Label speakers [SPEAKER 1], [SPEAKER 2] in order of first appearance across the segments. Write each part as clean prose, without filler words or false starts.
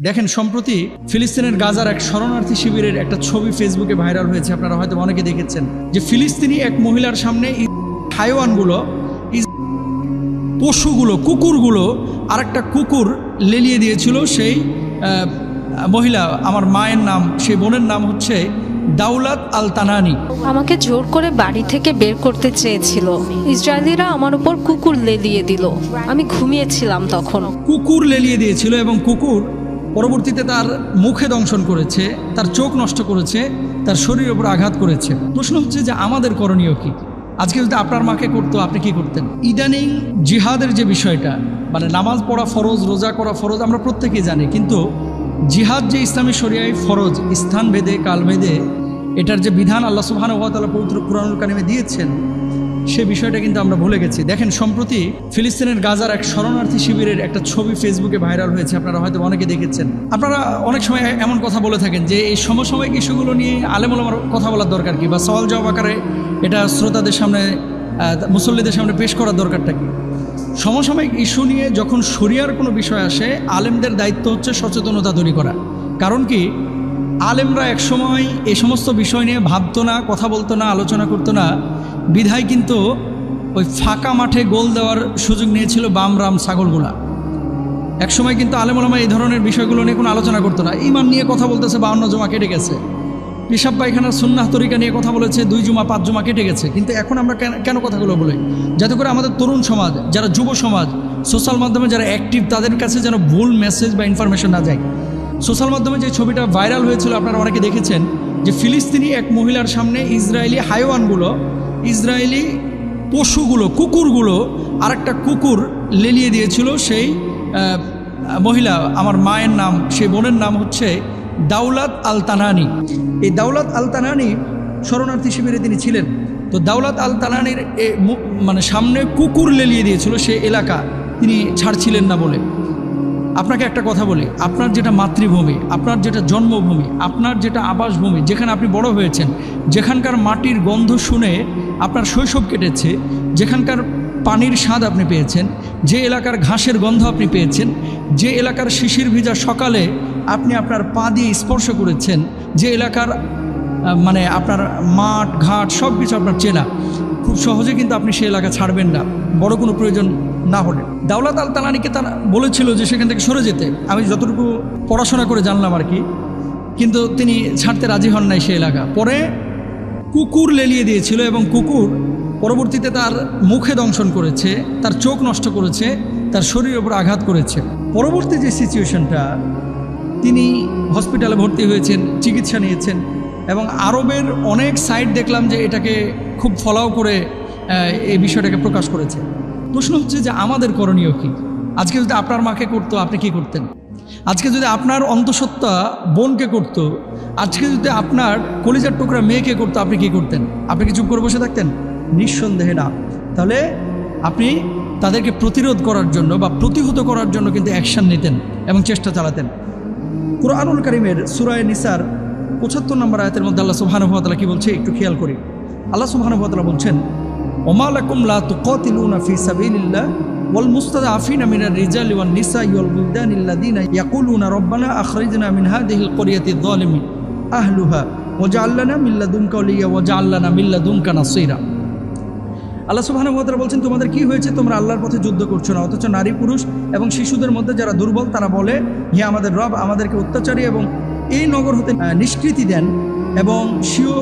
[SPEAKER 1] দেখেন সম্প্রতি ফিলিস্তিনের গাজার এক শরণার্থী শিবিরের একটা ছবি ফেসবুকে ভাইরাল হয়েছে। আপনারা হয়তো অনেকে দেখেছেন যে ফিলিস্তিনি এক মহিলার সামনে হাইওয়ানগুলো, পশুগুলো, কুকুরগুলো আরেকটা কুকুর লেলিয়ে দিয়েছিল। সেই মহিলা, আমার মায়ের নাম, সেই বোনের নাম হচ্ছে দাউলাত আল তানানি।
[SPEAKER 2] আমাকে জোর করে বাড়ি থেকে বের করতে চেয়েছিল। ইসরায়েলিরা আমার উপর কুকুর লেলিয়ে দিল। আমি ঘুমিয়েছিলাম তখন।
[SPEAKER 1] কুকুর লেলিয়ে দিয়েছিল এবং কুকুর পরবর্তীতে তার মুখে দংশন করেছে, তার চোখ নষ্ট করেছে, তার শরীরের উপর আঘাত করেছে। প্রশ্ন হচ্ছে যে আমাদের করণীয় কি? আজকে যদি আপনার মাকে করতো, আপনি কি করতেন? ইদানিং জিহাদের যে বিষয়টা, মানে নামাজ পড়া ফরজ, রোজা করা ফরজ, আমরা প্রত্যেকেই জানি, কিন্তু জিহাদ যে ইসলামী শরিয়ায় ফরজ, স্থান ভেদে কাল ভেদে এটার যে বিধান আল্লাহ সুবহানাহু ওয়া তাআলা পবিত্র কুরআনুল কারিমে দিয়েছেন, সে বিষয়টা কিন্তু আমরা ভুলে গেছি। দেখেন সম্প্রতি ফিলিস্তিনের গাজার এক শরণার্থী শিবিরের একটা ছবি ফেসবুকে ভাইরাল হয়েছে। আপনারা হয়তো অনেকে দেখেছেন। আপনারা অনেক সময় এমন কথা বলে থাকেন যে এই সমসাময়িক ইস্যুগুলো নিয়ে আলেম ওলামার কথা বলার দরকার কি, বা সওয়াল জবাব আকারে এটা শ্রোতাদের সামনে, মুসল্লিদের সামনে পেশ করার দরকারটা কি? সমসাময়িক ইস্যু নিয়ে যখন শরিয়ার কোনো বিষয় আসে, আলেমদের দায়িত্ব হচ্ছে সচেতনতা তৈরি করা। কারণ কি, আলেমরা একসময় এই সমস্ত বিষয় নিয়ে ভাবতো না, কথা বলতো না, আলোচনা করতো না, বিধায় কিন্তু ওই ফাঁকা মাঠে গোল দেওয়ার সুযোগ নিয়েছিল বাম রাম ছাগলগুলা। একসময় কিন্তু আলেম ওলামা এই ধরনের বিষয়গুলো নিয়ে কোনো আলোচনা করতো না। ইমান নিয়ে কথা বলতেছে, 52 জমা কেটে গেছে। পেশাব পায়খানার সুন্নাহ তরিকা নিয়ে কথা বলেছে, 2 জুমা 5 জমা কেটে গেছে। কিন্তু এখন আমরা কেন কথাগুলো বলি? যাতে করে আমাদের তরুণ সমাজ, যারা যুব সমাজ, সোশ্যাল মাধ্যমে যারা অ্যাক্টিভ, তাদের কাছে যেন ভুল মেসেজ বা ইনফরমেশন না যায়। সোশ্যাল মাধ্যমে যে ছবিটা ভাইরাল হয়েছিল, আপনারা অনেকে দেখেছেন যে ফিলিস্তিনি এক মহিলার সামনে ইসরায়েলি হাইওয়ানগুলো, ইসরায়েলি পশুগুলো, কুকুরগুলো আরেকটা কুকুর লেলিয়ে দিয়েছিল। সেই মহিলা, আমার মায়ের নাম, সেই বোনের নাম হচ্ছে দাউলাত আল তানানি। এই দাউলাত আল তানানি শরণার্থী শিবিরে তিনি ছিলেন। তো দাউলাত আল তানানির মানে সামনে কুকুর লেলিয়ে দিয়েছিল সে এলাকা, তিনি ছাড়ছিলেন না বলে। আপনাকে একটা কথা বলি, আপনার যেটা মাতৃভূমি, আপনার যেটা জন্মভূমি, আপনার যেটা আবাসভূমি, যেখানে আপনি বড় হয়েছেন, যেখানকার মাটির গন্ধ শুনে আপনার শৈশব কেটেছে, যেখানকার পানির স্বাদ আপনি পেয়েছেন, যে এলাকার ঘাসের গন্ধ আপনি পেয়েছেন, যে এলাকার শিশির ভিজা সকালে আপনি আপনার পা দিয়ে স্পর্শ করেছেন, যে এলাকার মানে আপনার মাঠ ঘাট সব কিছু আপনার চেনা, খুব সহজে কিন্তু আপনি সেই এলাকা ছাড়বেন না, বড় কোনো প্রয়োজন না হলে। দাউলাত আল তানানিকে তারা বলেছিল যে সেখান থেকে সরে যেতে, আমি যতটুকু পড়াশোনা করে জানলাম আর কি, কিন্তু তিনি ছাড়তে রাজি হন নাই সে এলাকা। পরে কুকুর লেলিয়ে দিয়েছিল এবং কুকুর পরবর্তীতে তার মুখে দংশন করেছে, তার চোখ নষ্ট করেছে, তার শরীরের উপর আঘাত করেছে। পরবর্তী যে সিচুয়েশনটা, তিনি হসপিটালে ভর্তি হয়েছেন, চিকিৎসা নিয়েছেন, এবং আরবের অনেক সাইট দেখলাম যে এটাকে খুব ফলাও করে এই বিষয়টাকে প্রকাশ করেছে। প্রশ্ন হচ্ছে যে আমাদের করণীয় কি? আজকে যদি আপনার মাকে করতো, আপনি কি করতেন? আজকে যদি আপনার অন্তঃসত্ত্বা বোনকে করতো, আজকে যদি আপনার কলিজার টুকরা মেয়েকে করতো, আপনি কি করতেন? আপনি কি চুপ করে বসে থাকতেন? নিঃসন্দেহে না। তাহলে আপনি তাদেরকে প্রতিরোধ করার জন্য বা প্রতিহত করার জন্য কিন্তু অ্যাকশন নিতেন এবং চেষ্টা চালাতেন। কুরআনুল কারীমের সূরা নিসার 75 নম্বর আয়াতের মধ্যে আল্লাহ সুবহানাহু ওয়া তাআলা কি বলছে একটু খেয়াল করি। আল্লাহ সুবহানাহু ওয়া তাআলা বলছেন, ওমা লাকুম লা তুকাতিলুনা ফি সাবিলিল্লাহ ওয়াল মুস্তাদআফিনা মিনার রিজালি ওয়ান নিসাই ওয়াল বুলদানিল্লাযিনা ইয়াকুলুনা রব্বানা আখরিজনা মিন হাযিহিল ক্বরিয়াতি যালিমি আহলুহা ওয়াজআল লানা মিন লাদুনকা ওয়ালিয়্যা ওয়াজআল লানা মিন লাদুনকা নাসীরা। আল্লাহ সুবহানাহু ওয়া তাআলা বলছেন, তোমাদের কি হয়েছে? তোমরা আল্লাহর পথে যুদ্ধ করছো না, অথচ নারী পুরুষ এবং শিশুদের মধ্যে যারা দুর্বল তারা বলে, হে আমাদের রব, আমাদেরকে অত্যাচারী এবং এই নগর হতে নিষ্কৃতি দেন এবং স্বীয়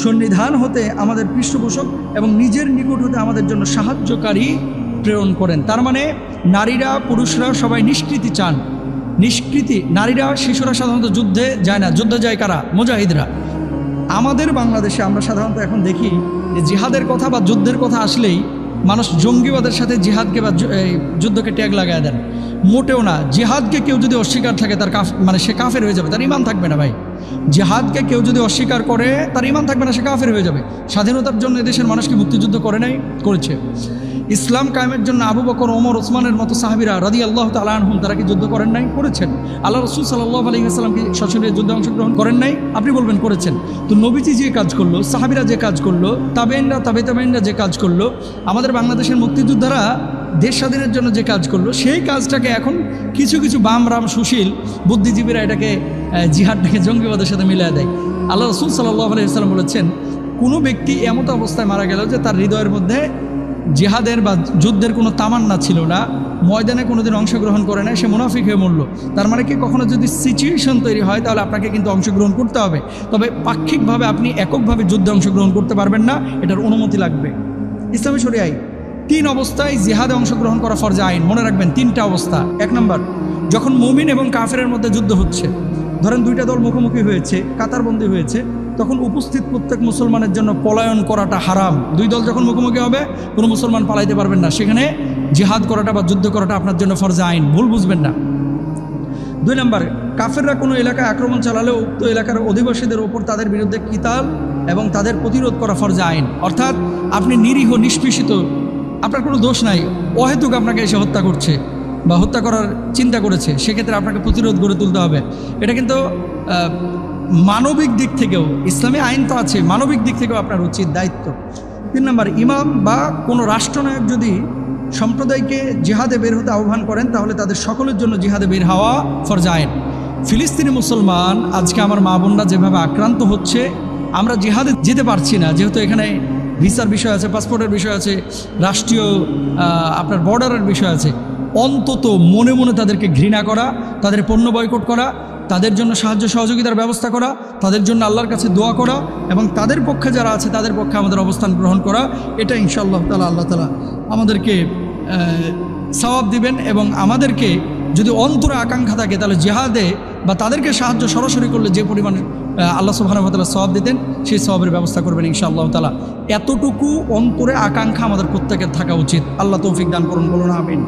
[SPEAKER 1] সন্নিধান হতে আমাদের পৃষ্ঠপোষক এবং নিজের নিকট হতে আমাদের জন্য সাহায্যকারী প্রেরণ করেন। তার মানে নারীরা পুরুষরা সবাই নিষ্কৃতি চান। নিষ্কৃতি, নারীরা শিশুরা সাধারণত যুদ্ধে যায় না। যুদ্ধে যায় কারা? মুজাহিদরা। আমাদের বাংলাদেশে আমরা সাধারণত এখন দেখি যে জিহাদের কথা বা যুদ্ধের কথা আসলেই মানুষ জঙ্গিবাদের সাথে জিহাদকে বা যুদ্ধকে ট্যাগ লাগায় দেন। মোটেও না। জিহাদকে কেউ যদি অস্বীকার থাকে, তার মানে সে কাফের হয়ে যাবে, তার ঈমান থাকবে না ভাই। জিহাদকে কেউ যদি অস্বীকার করে, তার ঈমান থাকবে না, সে কাফের হয়ে যাবে। স্বাধীনতার জন্য এদেশের মানুষ কি মুক্তিযুদ্ধ করে নাই? করেছে। ইসলাম কায়েমের জন্য আবু বকর, ওমর, ওসমানের মতো সাহাবীরা রাদিয়াল্লাহু তাআলা আনহুম, তারা কি যুদ্ধ করেন নাই? করেছেন। আল্লাহ রাসূল সাল্লাল্লাহু আলাইহি ওয়াসাল্লাম কি সশরীরে যুদ্ধে অংশগ্রহণ করেন নাই? আপনি বলবেন করেছেন। তো নবীজি যে কাজ করলো, সাহাবীরা যে কাজ করলো, তাবেঈনরা, তাবে তাবেঈনরা যে কাজ করলো, আমাদের বাংলাদেশের মুক্তিযোদ্ধারা দেশ স্বাধীনের জন্য যে কাজ করলো সেই কাজটাকে এখন কিছু কিছু বাম রাম সুশীল বুদ্ধিজীবীরা এটাকে জিহাদটাকে জঙ্গিবাদের সাথে মিলিয়ে দেয়। আল্লাহ রাসূল সাল্লাল্লাহু আলাইহি ওয়াসাল্লাম বলেছেন, কোনো ব্যক্তি এমত অবস্থায় মারা গেল যে তার হৃদয়ের মধ্যে জিহাদের বা যুদ্ধের কোনো তামান্না ছিল না, ময়দানে কোনোদিন অংশগ্রহণ করে না, সে মুনাফিক হয়ে মরল। তার মানে কি, কখনো যদি সিচুয়েশন তৈরি হয় তাহলে আপনাকে কিন্তু অংশগ্রহণ করতে হবে, তবে পাক্ষিকভাবে আপনি এককভাবে যুদ্ধে অংশগ্রহণ করতে পারবেন না, এটার অনুমতি লাগবে। ইসলামী শরিয়ায় 3 অবস্থায় জিহাদে অংশগ্রহণ করা ফরজে আইন। মনে রাখবেন 3টা অবস্থা। 1 নম্বর, যখন মুমিন এবং কাফেরের মধ্যে যুদ্ধ হচ্ছে, ধরেন 2টা দল মুখোমুখি হয়েছে, কাতারবন্দি হয়েছে, তখন উপস্থিত প্রত্যেক মুসলমানের জন্য পলায়ন করাটা হারাম। 2 দল যখন মুখোমুখি হবে কোনো মুসলমান পালাইতে পারবেন না, সেখানে জিহাদ করাটা বা যুদ্ধ করাটা আপনার জন্য ফরজে আইন, ভুল বুঝবেন না। 2 নম্বর, কাফেররা কোনো এলাকায় আক্রমণ চালালেও উক্ত এলাকার অধিবাসীদের ওপর তাদের বিরুদ্ধে কিতাল এবং তাদের প্রতিরোধ করা ফরজে আইন। অর্থাৎ আপনি নিরীহ নিষ্পেষিত, আপনার কোনো দোষ নাই, অহেতুক আপনাকে এসে হত্যা করছে বা হত্যা করার চিন্তা করেছে, সেক্ষেত্রে আপনাকে প্রতিরোধ গড়ে তুলতে হবে। এটা কিন্তু মানবিক দিক থেকেও, ইসলামী আইন তো আছে, মানবিক দিক থেকেও আপনার উচিত দায়িত্ব। 3 নম্বর, ইমাম বা কোনো রাষ্ট্রনায়ক যদি সম্প্রদায়কে জিহাদে বের হতে আহ্বান করেন তাহলে তাদের সকলের জন্য জিহাদে বের হওয়া ফরজে আইন। ফিলিস্তিনি মুসলমান আজকে আমার মা বোনরা যেভাবে আক্রান্ত হচ্ছে, আমরা জিহাদে যেতে পারছি না, যেহেতু এখানে ভিসার বিষয় আছে, পাসপোর্টের বিষয় আছে, রাষ্ট্রীয় আপনার বর্ডারের বিষয় আছে। অন্তত মনে মনে তাদেরকে ঘৃণা করা, তাদের পণ্য বয়কট করা, তাদের জন্য সাহায্য সহযোগিতার ব্যবস্থা করা, তাদের জন্য আল্লাহর কাছে দোয়া করা এবং তাদের পক্ষে যারা আছে তাদের পক্ষে আমাদের অবস্থান গ্রহণ করা, এটা ইনশাআল্লাহ তাআলা আল্লাহ তাআলা আমাদেরকে সওয়াব দিবেন। এবং আমাদেরকে যদি অন্তরে আকাঙ্ক্ষা থাকে তাহলে জিহাদে বা তাদেরকে সাহায্য সরাসরি করলে যে পরিমাণ আল্লাহ সুবহানাহু ওয়া তাআলা সওয়াব দিতেন, সেই সওয়াবের ব্যবস্থা করবেন ইনশাআল্লাহ তাআলা। এতটুকু অন্তরে আকাঙ্ক্ষা আমাদের প্রত্যেকের থাকা উচিত। আল্লাহ তৌফিক দান করুন, বলুন আমিন।